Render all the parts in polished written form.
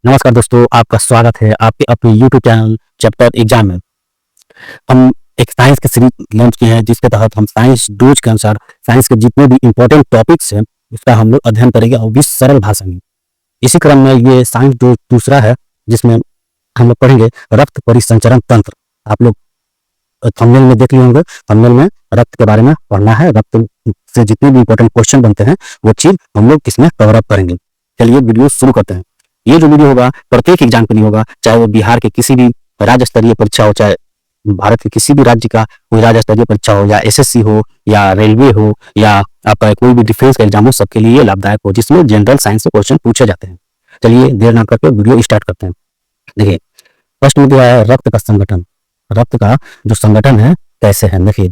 नमस्कार दोस्तों, आपका स्वागत है आपके अपने यूट्यूब चैनल चैप्टर एग्जाम में। हम एक साइंस की सीरीज लॉन्च किए हैं जिसके तहत हम साइंस डोज के अनुसार साइंस के जितने भी इंपॉर्टेंट टॉपिक्स हैं उसका हम लोग अध्ययन करेंगे और भी सरल भाषा में। इसी क्रम में ये साइंस डोज दूसरा है जिसमें हम लोग पढ़ेंगे रक्त परिसंचरण तंत्र। आप लोग थंबनेल में देख लिए होंगे, थंबनेल में रक्त के बारे में पढ़ना है। रक्त से जितने भी इंपॉर्टेंट क्वेश्चन बनते हैं वो चीज हम लोग इसमें कवर अप करेंगे। चलिए वीडियो शुरू करते हैं। ये जो वीडियो होगा प्रत्येक एग्जाम के लिए होगा, चाहे वो बिहार के किसी भी राज्य स्तरीय परीक्षा हो, चाहे भारत के किसी भी राज्य का कोई राज्य स्तरीय परीक्षा हो, या एसएससी हो, या रेलवे हो, या आपका कोई भी डिफेंस का एग्जाम हो, सबके लिए लाभदायक हो, जिसमें जनरल साइंस से क्वेश्चन पूछे जाते हैं। चलिए देर ना करके वीडियो स्टार्ट करते हैं। देखिए फर्स्ट में दिया है रक्त का संगठन। रक्त का जो संगठन है कैसे है, देखिए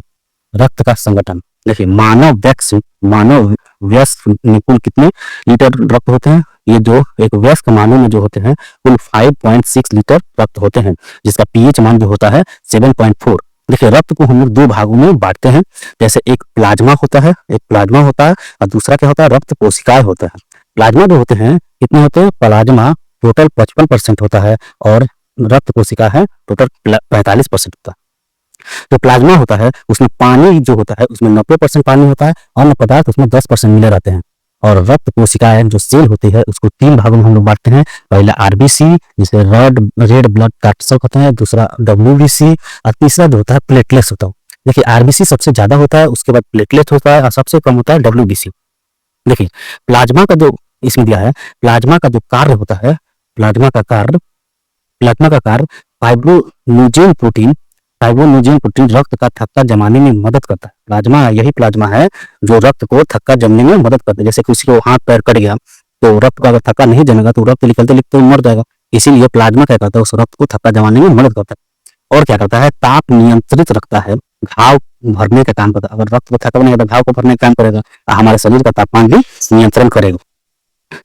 रक्त का संगठन। देखिए मानव वयस्क में कुल कितने लीटर रक्त होते हैं? ये जो एक वयस्क मानव में जो होते हैं कुल 5.6 लीटर रक्त होते हैं, जिसका पीएच मान जो होता है 7.4। देखिए रक्त को हम लोग दो भागों में बांटते हैं। जैसे एक प्लाज्मा होता है और दूसरा क्या होता है, रक्त कोशिकाएं होता है। प्लाज्मा जो होते हैं कितने होते हैं? प्लाज्मा टोटल 55% होता है और रक्त कोशिका है टोटल 45% होता है। जो प्लाज्मा होता है उसमें पानी जो होता है उसमें 90% पानी होता है, अन्य पदार्थ उसमें 10% मिले रहते हैं। और रक्त कोशिकाएं जो सेल होती है उसको तीन भागों में हम लोग बांटते हैं। पहला आरबीसी जिसे रेड ब्लड कार्सल कहते हैं, दूसरा डब्ल्यूबीसी और तीसरा जो होता है प्लेटलेट्स होता है। देखिए आरबीसी सबसे ज्यादा होता है, उसके बाद प्लेटलेट होता है और सबसे कम होता है डब्ल्यूबीसी। देखिए प्लाज्मा का जो इसमें दिया है, प्लाज्मा का जो कार्य होता है, प्लाज्मा का कार्य फाइब्रोनोजेन प्रोटीन रक्त का थक्का जमाने में मदद करता है। यही प्लाज्मा है जो रक्त को थक्का जमने में मदद करता है। जैसे किसी को हाथ पैर कट गया तो रक्त का अगर थक्का नहीं जमेगा तो रक्त निकलते लिखते मर जाएगा। इसीलिए प्लाज्मा क्या करता है, उस रक्त को थक्का जमाने में मदद करता है। और क्या करता है, ताप नियंत्रित रखता है, घाव भरने का काम करता है। अगर रक्त को थक्का बनेगा तो घाव को भरने का काम करेगा, हमारे शरीर का तापमान भी नियंत्रण करेगा।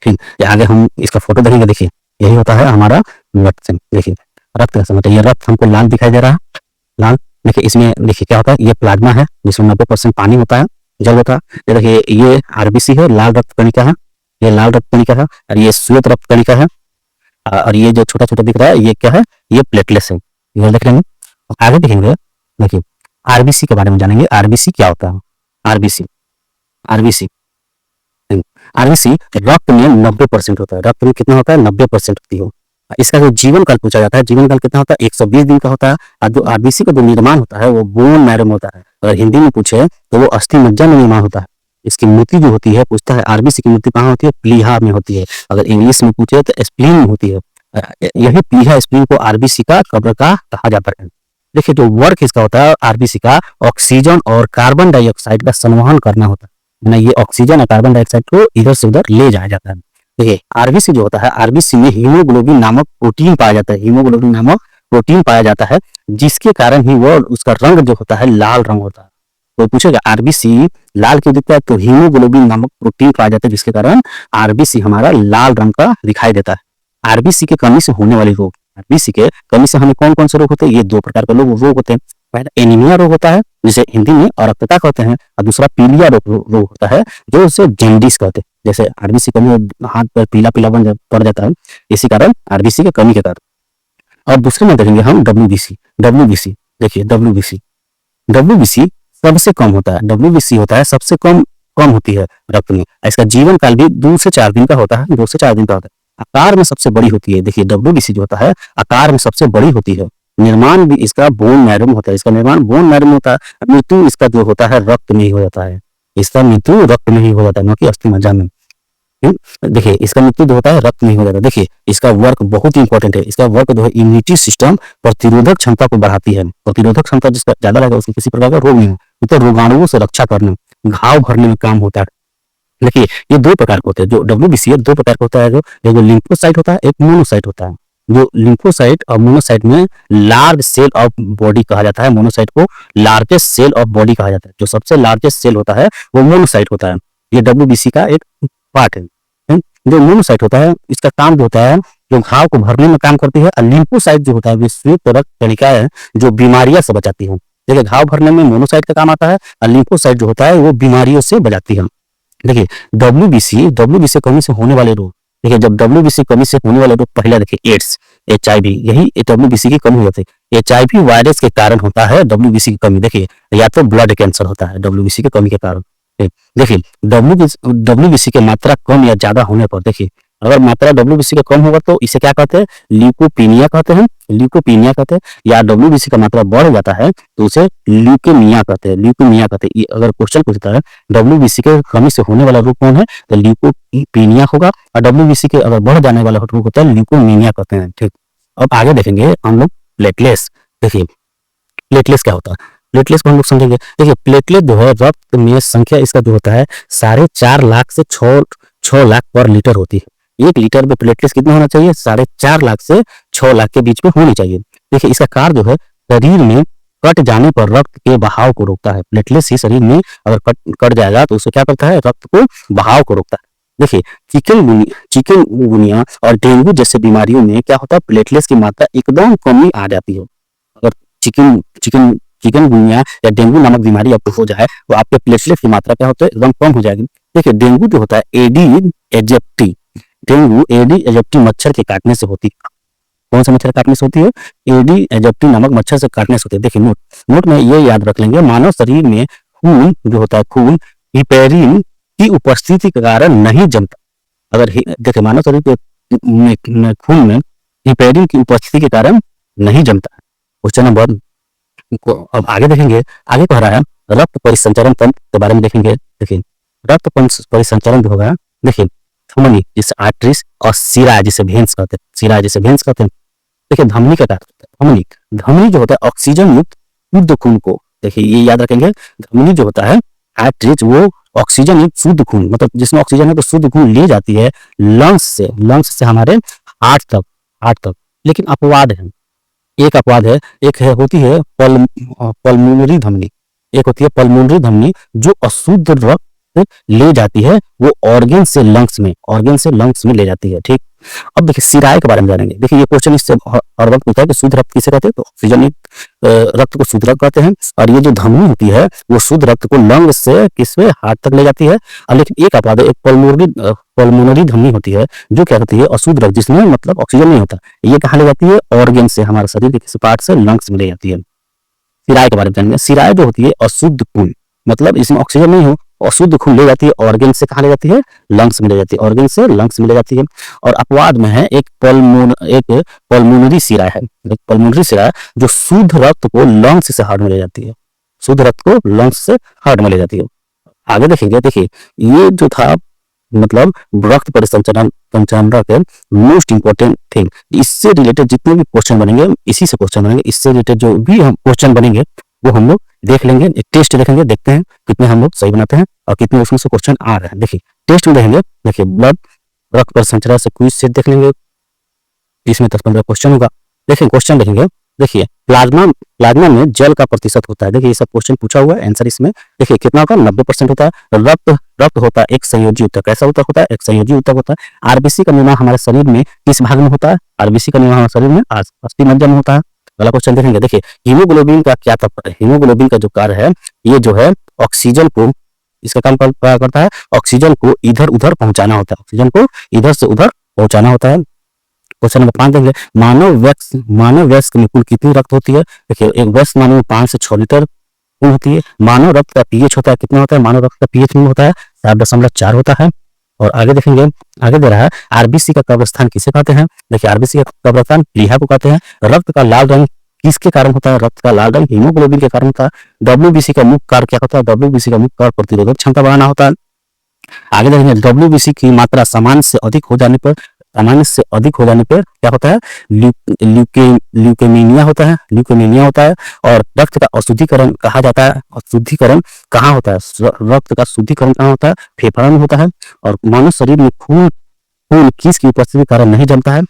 ठीक, आगे हम इसका फोटो देखेंगे। देखिए यही होता है हमारा रक्त से। देखिए रक्त का समझ, ये रक्त हमको लाल दिखाई दे रहा है, लाल। देखिए इसमें देखिए क्या होता है, ये प्लाज्मा है जिसमें 90% पानी होता है, जल होता है। ये देखिए ये आरबीसी है, लाल रक्त कणिका है, ये लाल रक्त कणिका है, और ये श्वेत रक्त कणिका है, और ये जो छोटा छोटा दिख रहा है ये क्या है, ये प्लेटलेट्स है। ये देख लेंगे, आगे देखेंगे। देखिए आरबीसी के बारे में जानेंगे। आरबीसी क्या होता है? आरबीसी रक्त में 90% होता है। रक्त में कितना होता है? 90% होती है। इसका जो जीवन काल पूछा जाता है, जीवन काल कितना होता है? 120 दिन का होता है। और जो आरबीसी का जो निर्माण होता है वो बोन मैरो में होता है। अगर हिंदी में पूछे तो वो अस्थि मज्जा में निर्माण होता है। इसकी मृत्यु जो होती है, पूछता है आरबीसी की मृत्यु कहाँ होती है? प्लीहा में होती है। अगर इंग्लिश में पूछे तो स्प्लीन में होती है। यही प्लीहा स्प्लीन को आरबीसी का कब्र का कहा जाता है। देखिए जो वर्क इसका होता है आरबीसी का, ऑक्सीजन और कार्बन डाइऑक्साइड का संवहन करना होता है। ये ऑक्सीजन और कार्बन डाइऑक्साइड को इधर से उधर ले जाया जाता है। देखिए आरबीसी जो होता है, आरबीसी में हीमोग्लोबिन नामक प्रोटीन पाया जाता है, जिसके कारण ही वो उसका रंग जो होता है लाल रंग होता है। तो पूछेगा आरबीसी लाल क्यों दिखता है, तो हीमोग्लोबिन नामक प्रोटीन पाया जाता है जिसके कारण आरबीसी हमारा लाल रंग का दिखाई देता है। आरबीसी की कमी से होने वाले रोग, आरबीसी के कमी से हमें कौन कौन से रोग होते हैं? ये दो प्रकार के रोग होते हैं। पहला एनीमिया रोग होता है जिसे हिंदी में अरक्तता कहते हैं, और दूसरा पीलिया रोग होता है जो उसे जेंडिस कहते हैं। जैसे आरबीसी कमी हाथ पर पीला पड़ जाता है, इसी कारण आरबीसी की कमी के कारण। और दूसरे में देखेंगे हम डब्ल्यूबीसी। देखिए डब्ल्यूबीसी सबसे कम होता है। डब्ल्यूबीसी होता है सबसे कम होती है रक्त में। इसका जीवन काल भी 2 से 4 दिन का होता है, 2 से 4 दिन का होता है। आकार में सबसे बड़ी होती है। देखिए डब्ल्यूबीसी जो होता है आकार में सबसे बड़ी होती है। निर्माण भी इसका बोन मैरो में होता है। इसका निर्माण बोन मैरो में होता है। मृत्यु इसका जो होता है रक्त में ही हो जाता है। इसका मृत्यु रक्त में ही हो जाता है, न कि अस्थि मज्जा में। देखिए इसका मृत्यु जो होता है रक्त में ही हो जाता है। देखिए इसका वर्क बहुत ही इंपॉर्टेंट है। इसका वर्क जो है इम्यूनिटी सिस्टम, प्रतिरोधक क्षमता को बढ़ाती है। प्रतिरोधक क्षमता जिसका ज्यादा रहेगा उसको किसी प्रकार का रोग नहीं हो, तो रोगाणुओं से रक्षा करने, घाव भरने में काम होता है। देखिए ये दो प्रकार के होते हैं। जो डब्ल्यूबीसी है दो प्रकार का होता है। जो लिम्फोसाइट होता है, एक मोनोसाइट होता है। जो लिम्फोसाइट और मोनोसाइट में लार्ज सेल ऑफ बॉडी कहा जाता है। मोनोसाइट को लार्जेस्ट सेल ऑफ बॉडी कहा जाता है। जो सबसे लार्जेस्ट सेल होता है वो मोनोसाइट होता है। ये डब्ल्यूबीसी का एक पार्ट है। जो मोनोसाइट होता है इसका काम जो होता है जो घाव को भरने में काम करती है। और लिम्फोसाइट जो होता है श्वेत रक्त कणिका है जो बीमारियां से बचाती है। देखिए घाव भरने में मोनोसाइट का काम आता है, और लिम्फोसाइट जो होता है वो बीमारियों से बचाती है। देखिए डब्ल्यूबीसी कमी से होने वाले रोग, देखिए जब WBC कमी से होने वाला रोग पहला देखिए एड्स, HIV, यही WBC की कमी होती है। HIV वायरस के कारण होता है WBC की कमी। देखिए या तो ब्लड कैंसर होता है WBC की कमी के कारण। देखिए WBC की मात्रा कम या ज्यादा होने पर, देखिए अगर मात्रा WBC का कम होगा तो इसे क्या कहते हैं, ल्यूकोपीनिया कहते हैं, ल्यूकोपीनिया कहते हैं। या WBC का मात्रा बढ़ जाता है तो उसे ल्यूकेमिया कहते हैं, ल्यूकेमिया कहते हैं। अगर क्वेश्चन पूछता है WBC के कमी से होने वाला रोग कौन है, तो ल्यूकोपीनिया होगा। और WBC के अगर बढ़ जाने वाला रोग होता है ल्यूकोमीनिया कहते हैं। ठीक, अब आगे देखेंगे हम लोग प्लेटलेट्स। देखिए प्लेटलेट्स क्या होता है, प्लेटलेट्स को हम लोग समझेंगे। देखिए प्लेटलेट जो है रक्त में संख्या इसका जो होता है 4.5 लाख से 6 लाख पर लीटर होती है। 1 लीटर में प्लेटलेट्स कितना होना चाहिए, 4.5 लाख से 6 लाख के बीच में होनी चाहिए। देखिए इसका कार्य जो है शरीर में कट जाने पर रक्त के बहाव को रोकता है। प्लेटलेट्स ही शरीर में अगर कट जाएगा तो उसे क्या करता है, रक्त को बहाव को रोकता है। देखिए चिकनगुनिया और डेंगू जैसे बीमारियों में क्या होता है, प्लेटलेट्स की मात्रा एकदम कमी आ जाती है। अगर चिकनगुनिया या डेंगू नामक बीमारी आपको हो जाए तो आपके प्लेटलेट की मात्रा क्या होता है, एकदम कम हो जाएगी। देखिए डेंगू जो होता है Aedes aegypti, dengue Aedes aegypti मच्छर के काटने से होती है। कौन सा मच्छर काटने से होती है, एडी एजिप्टी नामक मच्छर से काटने से होती है। देखिए नोट में ये याद रख लेंगे, मानव शरीर में खून जो होता है, खून हिपेरिन की उपस्थिति के कारण नहीं जमता। अगर देखिए मानव शरीर के खून में हिपेरिन की उपस्थिति के कारण नहीं जमता है। क्वेश्चन नंबर को अब आगे देखेंगे, आगे कह रहा है रक्त परिसंचरण तंत्र के बारे में देखेंगे। देखिए रक्त परिसंचरण जो होगा, देखिए धमनी जिसे आर्टरीज और सिरा जिसे वेन्स कहते हैं, सिरा जिसे वेन्स कहते हैं। देखिए धमनी का कार्य होता है, धमनी जो होता है ऑक्सीजन युक्त शुद्ध खून को, देखिए ये याद रखेंगे, धमनी जो होता है आर्टरीज वो ऑक्सीजन युक्त शुद्ध खून, मतलब जिसमें ऑक्सीजन है तो शुद्ध खून ले जाती है लंग्स से हमारे हार्ट तक। लेकिन अपवाद है, एक अपवाद है, एक है होती है पल्मोनरी धमनी, एक होती है पल्मोनरी धमनी जो अशुद्ध रक्त ले जाती है वो ऑर्गन से लंग्स में ले जाती है। ठीक, अब देखिए सिराए के बारे में जानेंगे। देखिए ये क्वेश्चन इससे हर वक्त पूछता है कि शुद्ध रक्त किसे कहते हैं, तो ऑक्सीजन रक्त को शुद्ध रक्त कहते हैं। और ये जो धमनी होती है वो शुद्ध रक्त को लंग से किसमें, हार्ट तक ले जाती है। और लेकिन एक अपवाद है, एक पल्मोनरी धमनी होती है जो क्या होती है अशुद्ध रक्त, जिसमें मतलब ऑक्सीजन नहीं होता, ये कहाँ ले जाती है, ऑर्गन से, हमारे शरीर के किसी पार्ट से लंग्स में ले जाती है। सिराए के बारे में जानेंगे। सिराए जो होती है अशुद्ध खून, मतलब इसमें ऑक्सीजन नहीं हो, अशुद्ध खून ले जाती है ऑर्गन से, कहाँ ले जाती है, लंग्स में ले जाती है, ऑर्गन से लंग्स में ले जाती है। और अपवाद में है एक पल्मोनरी सिरा है, एक पल्मोनरी सिरा जो शुद्ध रक्त को लंग्स से हार्ट में ले जाती है, शुद्ध रक्त को लंग्स से हार्ट में ले जाती है। आगे देखेंगे, देखिए ये जो था मतलब रक्त परिसंचरण के मोस्ट इंपोर्टेंट थिंग, इससे रिलेटेड जितने भी क्वेश्चन बनेंगे, इसी से क्वेश्चन बनेंगे, इससे रिलेटेड जो भी हम क्वेश्चन बनेंगे वो हम लोग देख लेंगे, एक टेस्ट देखेंगे, देखते हैं कितने हम लोग सही बनाते हैं और कितने उसमें से क्वेश्चन आ रहे हैं। देखिए टेस्ट में देखेंगे, देखिए ब्लड रक्त परिसंचरण से क्विज सेट देख लेंगे, इसमें 10-15 क्वेश्चन होगा। देखिए क्वेश्चन देखेंगे, देखिए प्लाज्मा में जल का प्रतिशत होता है। देखिए ये सब क्वेश्चन पूछा हुआ है, आंसर इसमें देखिए कितना होगा, 90% होता है। रक्त होता है एक संयोजी ऊतक, कैसा ऊतक होता है, एक संयोजी ऊतक होता है। आरबीसी का निर्माण हमारे शरीर में किस भाग में होता है, आरबीसी का निर्माण हमारे शरीर में अस्थि मज्जा में होता है। अगला क्वेश्चन देखेंगे, देखिए हीमोग्लोबिन का क्या तात्पर्य है, हीमोग्लोबिन का जो कार्य है ये जो है ऑक्सीजन को, इसका काम करता है ऑक्सीजन को इधर उधर पहुंचाना होता है, ऑक्सीजन को इधर से उधर पहुंचाना होता है। क्वेश्चन नंबर 5 देंगे, मानव वयस्क में कुल कितनी रक्त होती है। देखिए एक वयस्क मानव में 5 से 6 लीटर खून होती है। मानव रक्त का पीएच होता है, कितना होता है, मानव रक्त का पीएच होता है 7.4 होता है। और आगे देखेंगे, आगे दे रहा है आरबीसी का कब्रस्थान किसे कहते हैं। देखिए आरबीसी का कब्रस्थान प्लीहा को कहते हैं। रक्त का लाल रंग किसके कारण होता है, रक्त का लाल रंग हीमोग्लोबिन के कारण होता है। डब्ल्यूबीसी का मुख्य कार्य क्या होता है, डब्ल्यूबीसी का मुख्य कार्य प्रतिरोधक क्षमता बढ़ाना होता है। आगे देखेंगे डब्ल्यूबीसी की मात्रा सामान्य से अधिक हो जाने पर क्या होता है, ल्यूकेमिया होता है। और रक्त का अशुद्धिकरण कहा जाता है, अशुद्धिकरण कहाँ होता है, रक्त का शुद्धिकरण कहाँ होता है, फेफड़ा में होता है। और मानव शरीर में खून किसकी उपस्थिति के कारण नहीं जमता है।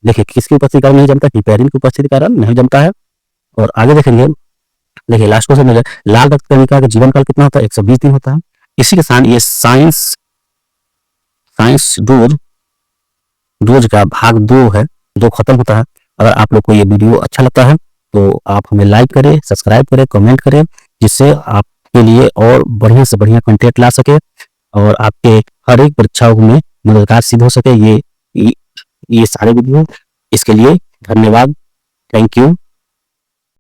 देखिए किसकी उपस्थिति के कारण नहीं जमता है, हिपेरिन की उपस्थिति के कारण नहीं जमता है। और आगे देखेंगे, देखिए लास्ट क्वेश्चन में लाल रक्त कणिका का जीवन काल कितना होता है, 120 दिन होता है। इसी के साथ ये साइंस डोज का भाग 2 है जो खत्म होता है। अगर आप लोग को ये वीडियो अच्छा लगता है तो आप हमें लाइक करें, सब्सक्राइब करें, कमेंट करें, जिससे आपके लिए और बढ़िया से बढ़िया कंटेंट ला सके और आपके हर एक परीक्षाओं में मददगार सिद्ध हो सके। ये ये सारे वीडियो। इसके लिए धन्यवाद। Thank you.